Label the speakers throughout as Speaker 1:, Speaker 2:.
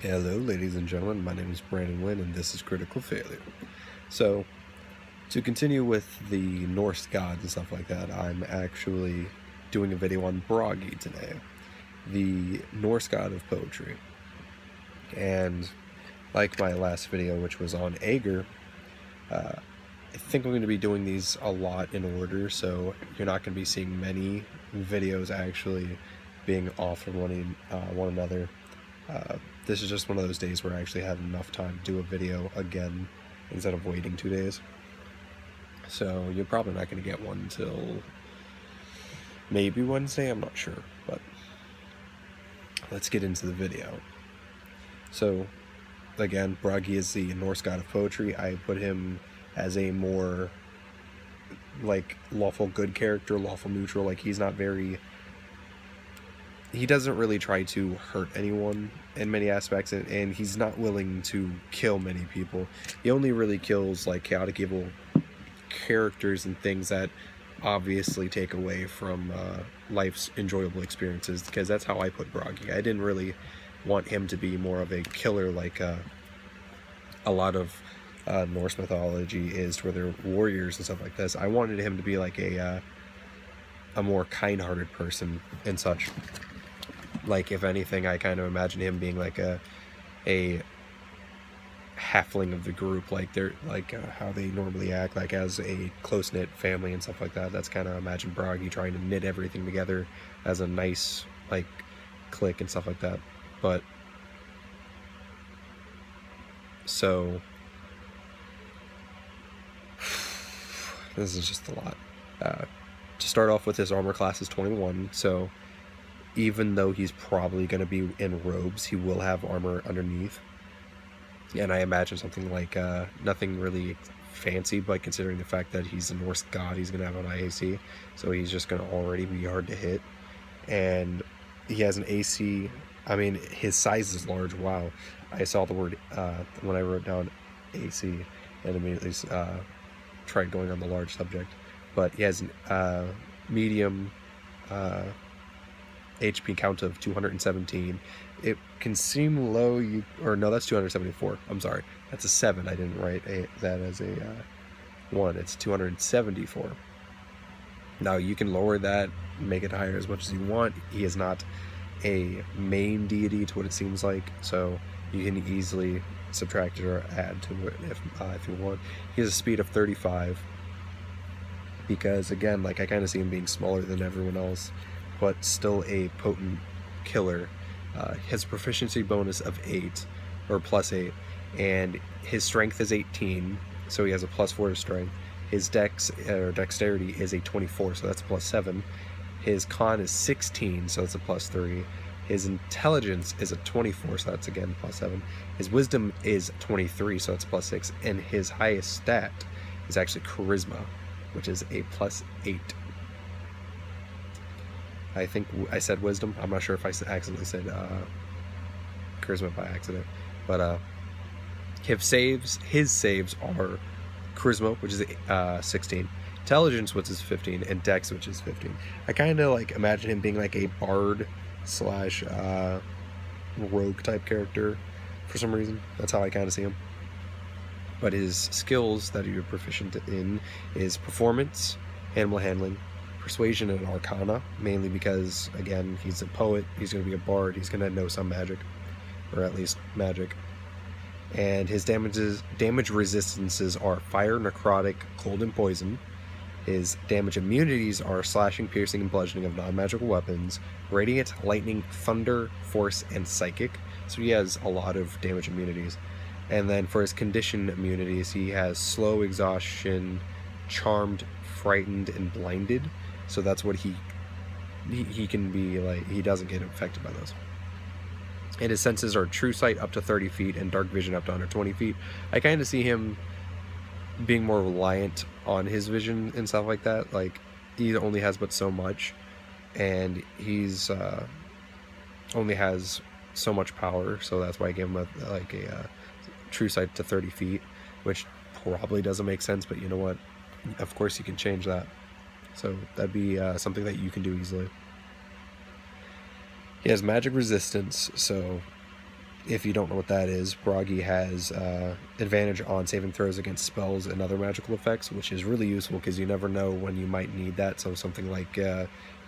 Speaker 1: Hello ladies and gentlemen, my name is Brandon Wynn and this is Critical Failure. So, to continue with the Norse gods and stuff like that, I'm actually doing a video on Bragi today, the Norse god of poetry. And like my last video, which was on Ager, I think I'm going to be doing these a lot in order, so you're not going to be seeing many videos actually being off from one another. This is just one of those days where I actually had enough time to do a video again instead of waiting 2 days. So you're probably not going to get one until maybe Wednesday, I'm not sure, but let's get into the video. So again, Bragi is the Norse god of poetry. I put him as a more like lawful good character, lawful neutral. Like he doesn't really try to hurt anyone in many aspects, and he's not willing to kill many people. He only really kills like chaotic evil characters and things that obviously take away from life's enjoyable experiences, because that's how I put Bragi. I didn't really want him to be more of a killer like a lot of Norse mythology is, where they're warriors and stuff like this. I wanted him to be like a more kind-hearted person and such. Like, if anything, I kind of imagine him being like a halfling of the group, like they're like how they normally act, like as a close-knit family and stuff like that. That's kind of imagine Bragi trying to knit everything together as a nice like clique and stuff like that. But so this is just a lot. To start off with, his armor class is 21, so even though he's probably going to be in robes, he will have armor underneath. And I imagine something like nothing really fancy, but considering the fact that he's a Norse god, he's going to have an IAC, so he's just going to already be hard to hit. And he has an AC. I mean, his size is large. Wow. I saw the word when I wrote down AC and immediately tried going on the large subject. But he has a medium HP count of 217. It can seem low, or no, that's 274. I'm sorry, that's a 7. I didn't write that as a 1. It's 274. Now you can lower that, make it higher as much as you want. He is not a main deity to what it seems like, so you can easily subtract it or add to it if you want. He has a speed of 35, because again, like, I kind of see him being smaller than everyone else, but still a potent killer. His proficiency bonus of 8, or plus 8, and his strength is 18, so he has a plus 4 to strength. His dexterity is a 24, so that's a plus 7. His con is 16, so that's a plus 3. His intelligence is a 24, so that's again plus 7. His wisdom is 23, so that's a plus 6. And his highest stat is actually charisma, which is a plus 8. I think I said wisdom. I'm not sure if I accidentally said charisma by accident. But his saves are charisma, which is 16, intelligence, which is 15, and dex, which is 15. I kind of like imagine him being like a bard slash rogue type character for some reason. That's how I kind of see him. But his skills that you're proficient in is performance, animal handling, persuasion, and arcana, mainly because, again, he's a poet, he's going to be a bard, he's going to know some magic, or at least magic. And his damage resistances are fire, necrotic, cold, and poison. His damage immunities are slashing, piercing, and bludgeoning of non-magical weapons, radiant, lightning, thunder, force, and psychic. So he has a lot of damage immunities. And then for his condition immunities, he has slow, exhaustion, charmed, frightened, and blinded. So that's what he can be like. He doesn't get affected by those. And his senses are true sight up to 30 feet and dark vision up to 120 feet. I kind of see him being more reliant on his vision and stuff like that. Like, he only has but so much, and he's only has so much power. So that's why I gave him a true sight to 30 feet, which probably doesn't make sense, but you know what? Of course you can change that. So that'd be something that you can do easily. He has magic resistance, so if you don't know what that is, Bragi has advantage on saving throws against spells and other magical effects, which is really useful because you never know when you might need that. So something like,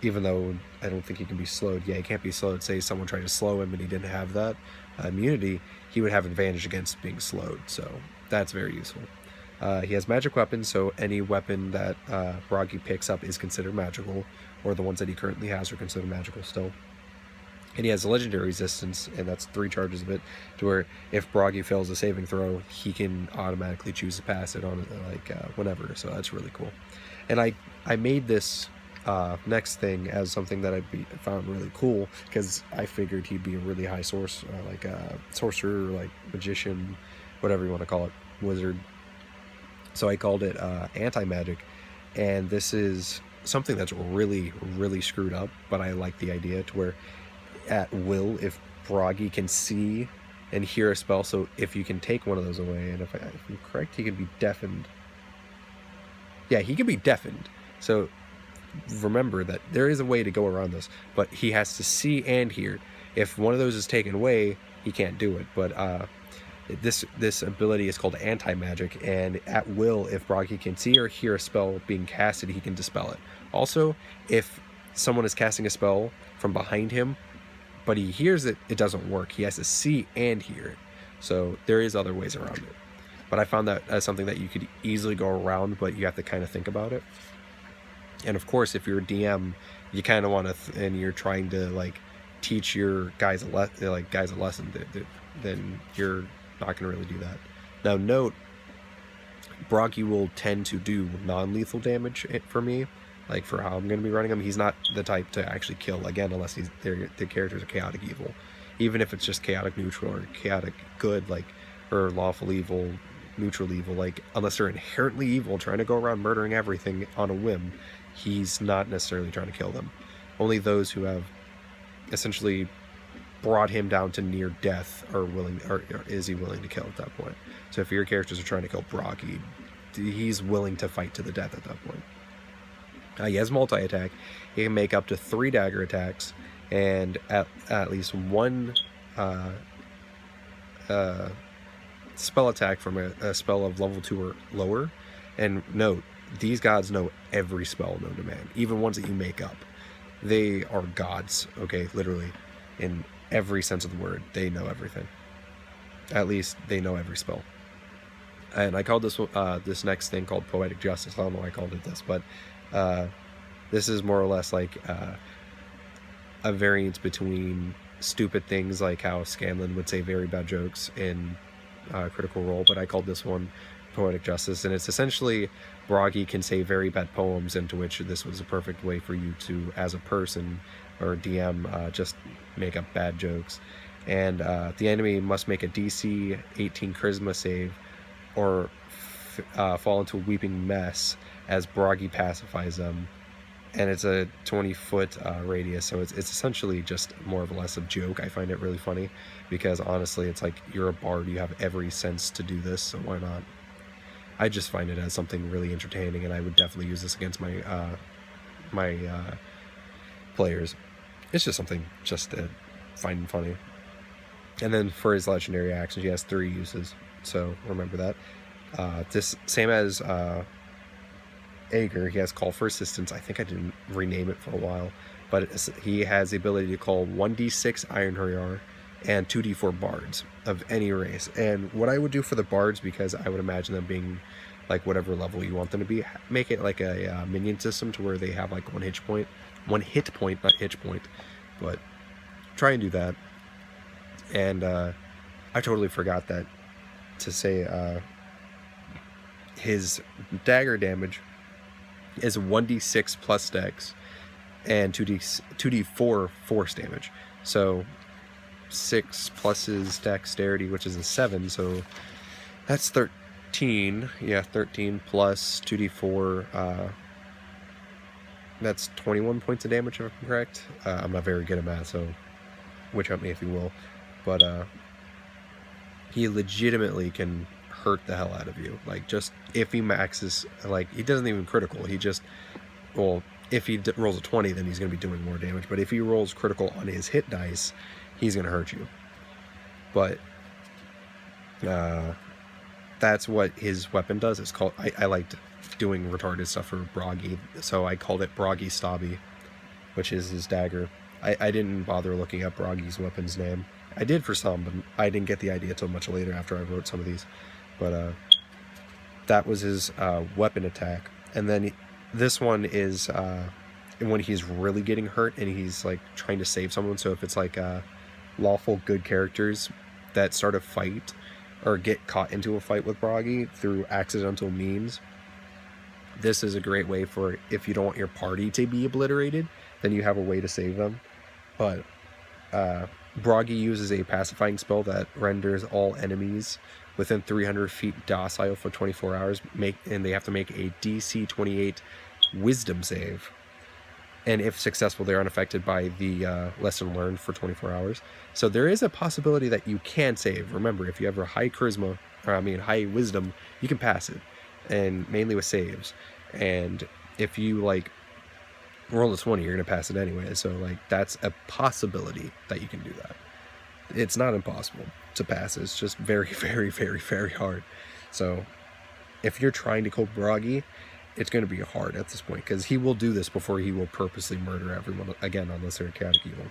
Speaker 1: even though I don't think he can be slowed, yeah, he can't be slowed. Say someone tried to slow him and he didn't have that immunity, he would have advantage against being slowed. So that's very useful. He has magic weapons, so any weapon that Bragi picks up is considered magical, or the ones that he currently has are considered magical still. And he has a legendary resistance, and that's 3 charges of it, to where if Bragi fails a saving throw, he can automatically choose to pass it on, like, whenever, so that's really cool. And I made this next thing as something that I found really cool, because I figured he'd be a really high sorcerer, like magician, whatever you want to call it, wizard. So I called it anti-magic, and this is something that's really, really screwed up, but I like the idea to where at will, if Bragi can see and hear a spell, so if you can take one of those away, and if I'm correct, he can be deafened. Yeah, he can be deafened. So remember that there is a way to go around this, but he has to see and hear. If one of those is taken away, he can't do it. But this ability is called anti-magic, and at will, if Bragi can see or hear a spell being casted, he can dispel it. Also, if someone is casting a spell from behind him, but he hears it, it doesn't work. He has to see and hear it. So there is other ways around it. But I found that as something that you could easily go around, but you have to kind of think about it. And of course, if you're a DM, you kind of want to, and you're trying to like teach your guys a lesson, then you're not going to really do that. Now note, Bragi will tend to do non-lethal damage for me. Like for how I'm going to be running him, he's not the type to actually kill, again, unless the characters are chaotic evil. Even if it's just chaotic neutral or chaotic good, like, or lawful evil, neutral evil, like, unless they're inherently evil, trying to go around murdering everything on a whim, he's not necessarily trying to kill them. Only those who have essentially brought him down to near death are willing, or is he willing to kill at that point. So if your characters are trying to kill Bragi, he's willing to fight to the death at that point. He has multi-attack. He can make up to 3 dagger attacks, and at least 1 spell attack from a spell of level 2 or lower. And note, these gods know every spell known to man, even ones that you make up. They are gods, okay, literally, in every sense of the word. They know everything. At least they know every spell. And I called this next thing called Poetic Justice. I don't know why I called it this, but this is more or less like a variance between stupid things like how Scanlan would say very bad jokes in Critical Role, but I called this one Poetic Justice, and it's essentially Bragi can say very bad poems, into which this was a perfect way for you to, as a person or DM, just make up bad jokes. And the enemy must make a DC 18 Charisma save or fall into a weeping mess as Bragi pacifies them, and it's a 20-foot radius, so it's essentially just more of a less of joke. I find it really funny because honestly, it's like, you're a bard, you have every sense to do this, so why not? I just find it as something really entertaining, and I would definitely use this against my players. It's just something just to find funny. And then for his legendary actions, he has 3 uses, so remember that. This same as Aegir, he has Call for Assistance. I think I didn't rename it for a while, but he has the ability to call 1d6 Iron Hryar and 2d4 bards of any race. And what I would do for the bards, because I would imagine them being like whatever level you want them to be, make it like a minion system to where they have like one hit point, not hitch point, but try and do that. And I totally forgot that to say his dagger damage is 1d6 plus dex and 2d4 force damage. So 6 plus his dexterity, which is a 7, so that's 13. Yeah, 13 plus 2d4, that's 21 points of damage, if I'm correct. I'm not very good at math, so witch hunt me if you will. But he legitimately can hurt the hell out of you. Like, just if he maxes, like, he doesn't even critical, he just, well, if he rolls a 20, then he's going to be doing more damage, but if he rolls critical on his hit dice, he's going to hurt you. but that's what his weapon does. It's called, I liked doing retarded stuff for Bragi, so I called it Bragi Stabi, which is his dagger. I didn't bother looking up Bragi's weapon's name. I did for some, but I didn't get the idea till much later after I wrote some of these. But that was his weapon attack. And then this one is when he's really getting hurt and he's like trying to save someone. So if it's like lawful good characters that start a fight or get caught into a fight with Bragi through accidental means, this is a great way for, if you don't want your party to be obliterated, then you have a way to save them. But Bragi uses a pacifying spell that renders all enemies within 300 feet docile for 24 hours, and they have to make a DC 28 wisdom save. And if successful, they're unaffected by the lesson learned for 24 hours. So there is a possibility that you can save. Remember, if you have a high charisma, high wisdom, you can pass it, and mainly with saves. And if you like roll a 20, you're gonna pass it anyway. So like that's a possibility that you can do that. It's not impossible to pass. It's just very, very, very, very hard. So if you're trying to kill Bragi, it's going to be hard at this point, because he will do this before he will purposely murder everyone again, unless they're chaotic evil.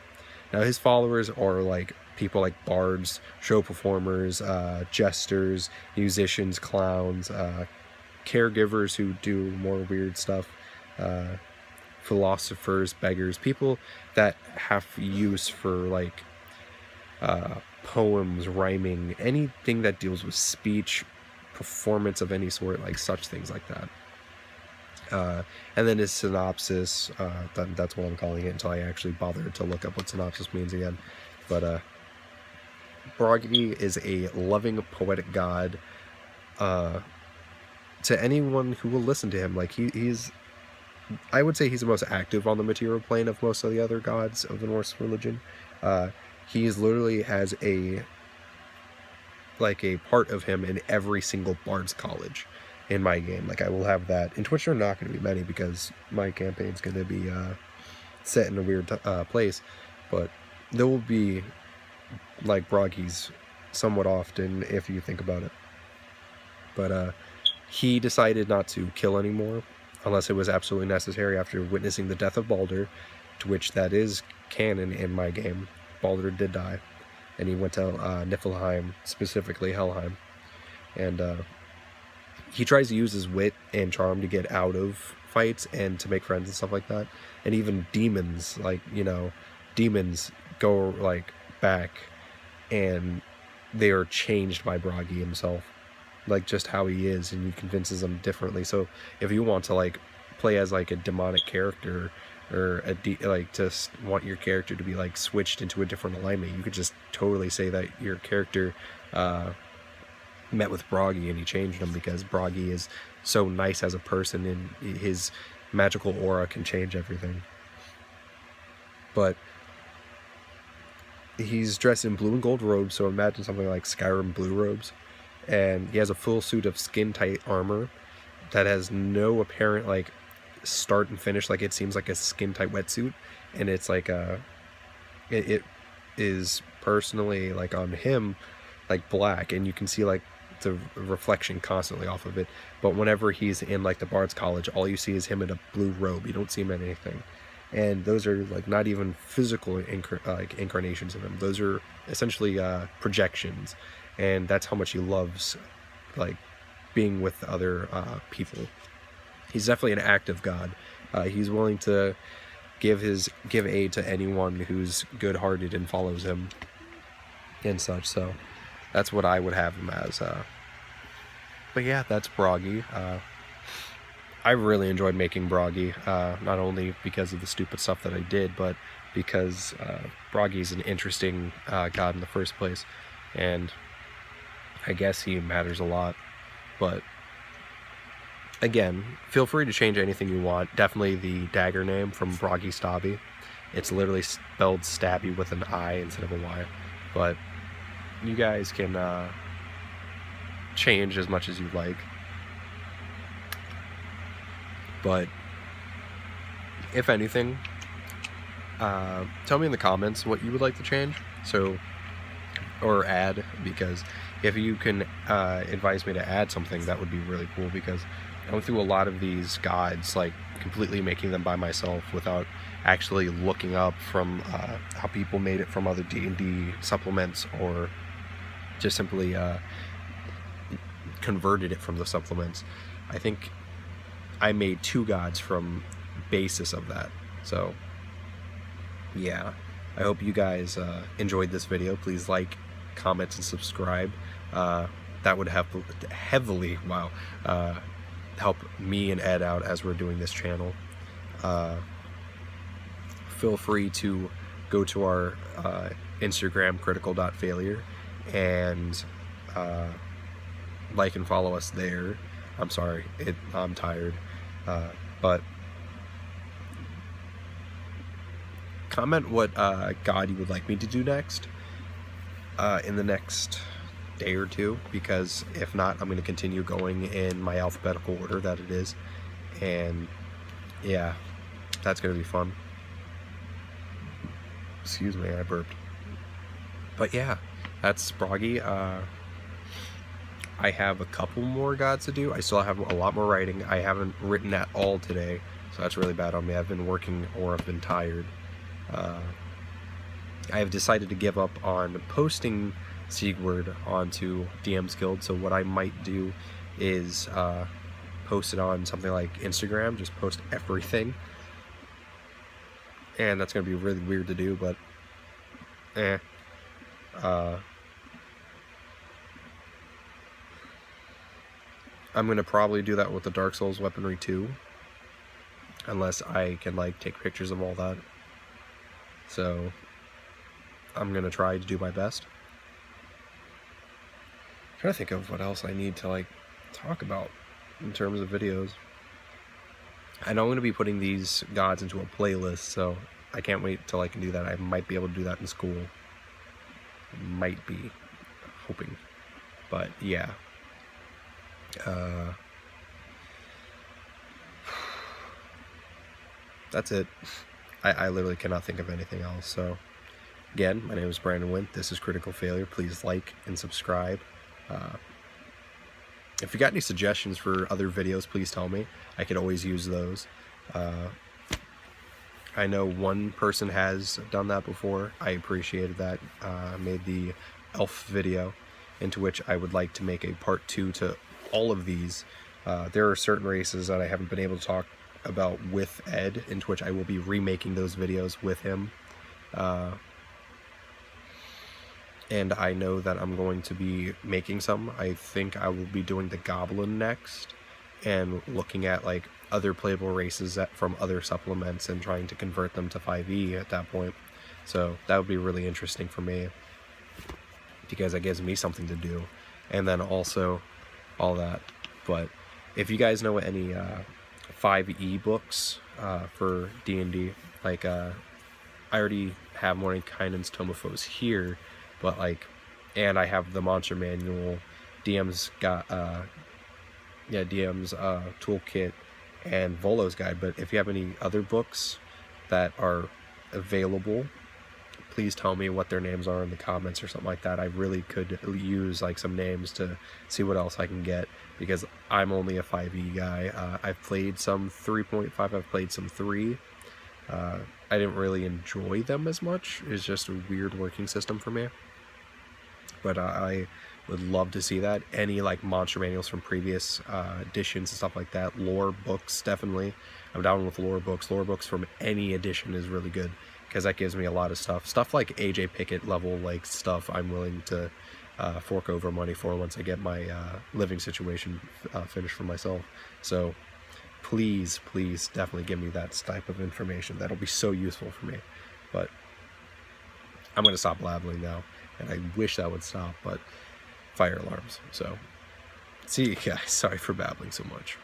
Speaker 1: Now his followers are like people like bards, show performers, jesters, musicians, clowns, caregivers who do more weird stuff, philosophers, beggars, people that have use for like poems, rhyming, anything that deals with speech, performance of any sort, like such things like that. And then his synopsis, that's what I'm calling it until I actually bothered to look up what synopsis means again. But Bragi is a loving, poetic god to anyone who will listen to him. Like he's, I would say he's the most active on the material plane of most of the other gods of the Norse religion. He's literally has a part of him in every single bard's college in my game. Like I will have that. In Twitch there are not going to be many because my campaign's going to be set in a weird place, but there will be like Bragi's somewhat often if you think about it. But he decided not to kill anymore unless it was absolutely necessary after witnessing the death of Balder, to which that is canon in my game. Balder did die, and he went to Niflheim, specifically Helheim, and he tries to use his wit and charm to get out of fights and to make friends and stuff like that. And even demons, like, you know, demons go like back and they are changed by Bragi himself, like just how he is, and he convinces them differently. So if you want to like play as like a demonic character, or like just want your character to be like switched into a different alignment, you could just totally say that your character met with Bragi and he changed him, because Bragi is so nice as a person and his magical aura can change everything. But he's dressed in blue and gold robes, so imagine something like Skyrim blue robes, and he has a full suit of skin tight armor that has no apparent like start and finish. Like it seems like a skin tight wetsuit, and it's like it is personally like on him like black, and you can see like the reflection constantly off of it. But whenever he's in like the Bard's College, all you see is him in a blue robe. You don't see him in anything, and those are like not even physical incarnations of him. Those are essentially projections, and that's how much he loves like being with other people. He's definitely an active god. He's willing to give aid to anyone who's good-hearted and follows him and such. So that's what I would have him as. But yeah, that's Bragi. I really enjoyed making Bragi, not only because of the stupid stuff that I did, but because Bragi is an interesting god in the first place, and I guess he matters a lot. But again, feel free to change anything you want. Definitely the dagger name from Bragi Stabi. It's literally spelled stabby with an I instead of a Y. But you guys can change as much as you like. But if anything, tell me in the comments what you would like to change. So or add, because if you can advise me to add something, that would be really cool, because I went through a lot of these gods, like completely making them by myself without actually looking up from how people made it from other D&D supplements, or just simply converted it from the supplements. I think I made 2 gods from basis of that. So yeah, I hope you guys enjoyed this video. Please like, comment, and subscribe. That would have heavily, wow, help me and Ed out as we're doing this channel. Feel free to go to our Instagram, critical.failure, and like and follow us there. I'm sorry, I'm tired, but comment what god you would like me to do next in the next day or 2, because if not, I'm going to continue going in my alphabetical order that it is, and yeah, that's going to be fun. Excuse me, I burped. But yeah, that's Bragi. I have a couple more gods to do. I still have a lot more writing. I haven't written at all today, so that's really bad on me. I've been working, or I've been tired. I have decided to give up on posting Sigurd onto DM's Guild, so what I might do is post it on something like Instagram, just post everything. And that's going to be really weird to do, but I'm going to probably do that with the Dark Souls weaponry too, unless I can like take pictures of all that. So I'm going to try to do my best. I'm trying to think of what else I need to like talk about in terms of videos. I know I'm going to be putting these gods into a playlist, so I can't wait till I can do that. I might be able to do that in school. Might be. Hoping. But yeah. That's it. I literally cannot think of anything else. So again, my name is Brandon Wint. This is Critical Failure. Please like and subscribe. If you got any suggestions for other videos, please tell me. I could always use those. I know one person has done that before. I appreciated that. I made the elf video, into which I would like to make a part 2 to all of these. There are certain races that I haven't been able to talk about with Ed, into which I will be remaking those videos with him. And I know that I'm going to be making some. I think I will be doing the Goblin next, and looking at like other playable races from other supplements and trying to convert them to 5e at that point. So that would be really interesting for me, because it gives me something to do, and then also all that. But if you guys know any 5e books for D&D, like I already have Mordenkainen's Tome of Foes here, but like, and I have the Monster Manual, DM's got DM's Toolkit, and Volo's Guide. But if you have any other books that are available, please tell me what their names are in the comments or something like that. I really could use like some names to see what else I can get, because I'm only a 5e guy. I've played some 3.5, I've played some 3. I didn't really enjoy them as much. It's just a weird working system for me. But I would love to see that. Any like monster manuals from previous editions and stuff like that. Lore books, definitely. I'm down with lore books. Lore books from any edition is really good, because that gives me a lot of stuff. Stuff like AJ Pickett level like stuff I'm willing to fork over money for once I get my living situation finished for myself. So please, please definitely give me that type of information. That'll be so useful for me. But I'm going to stop blabbling now, and I wish that would stop, but fire alarms. So see you guys. Sorry for babbling so much.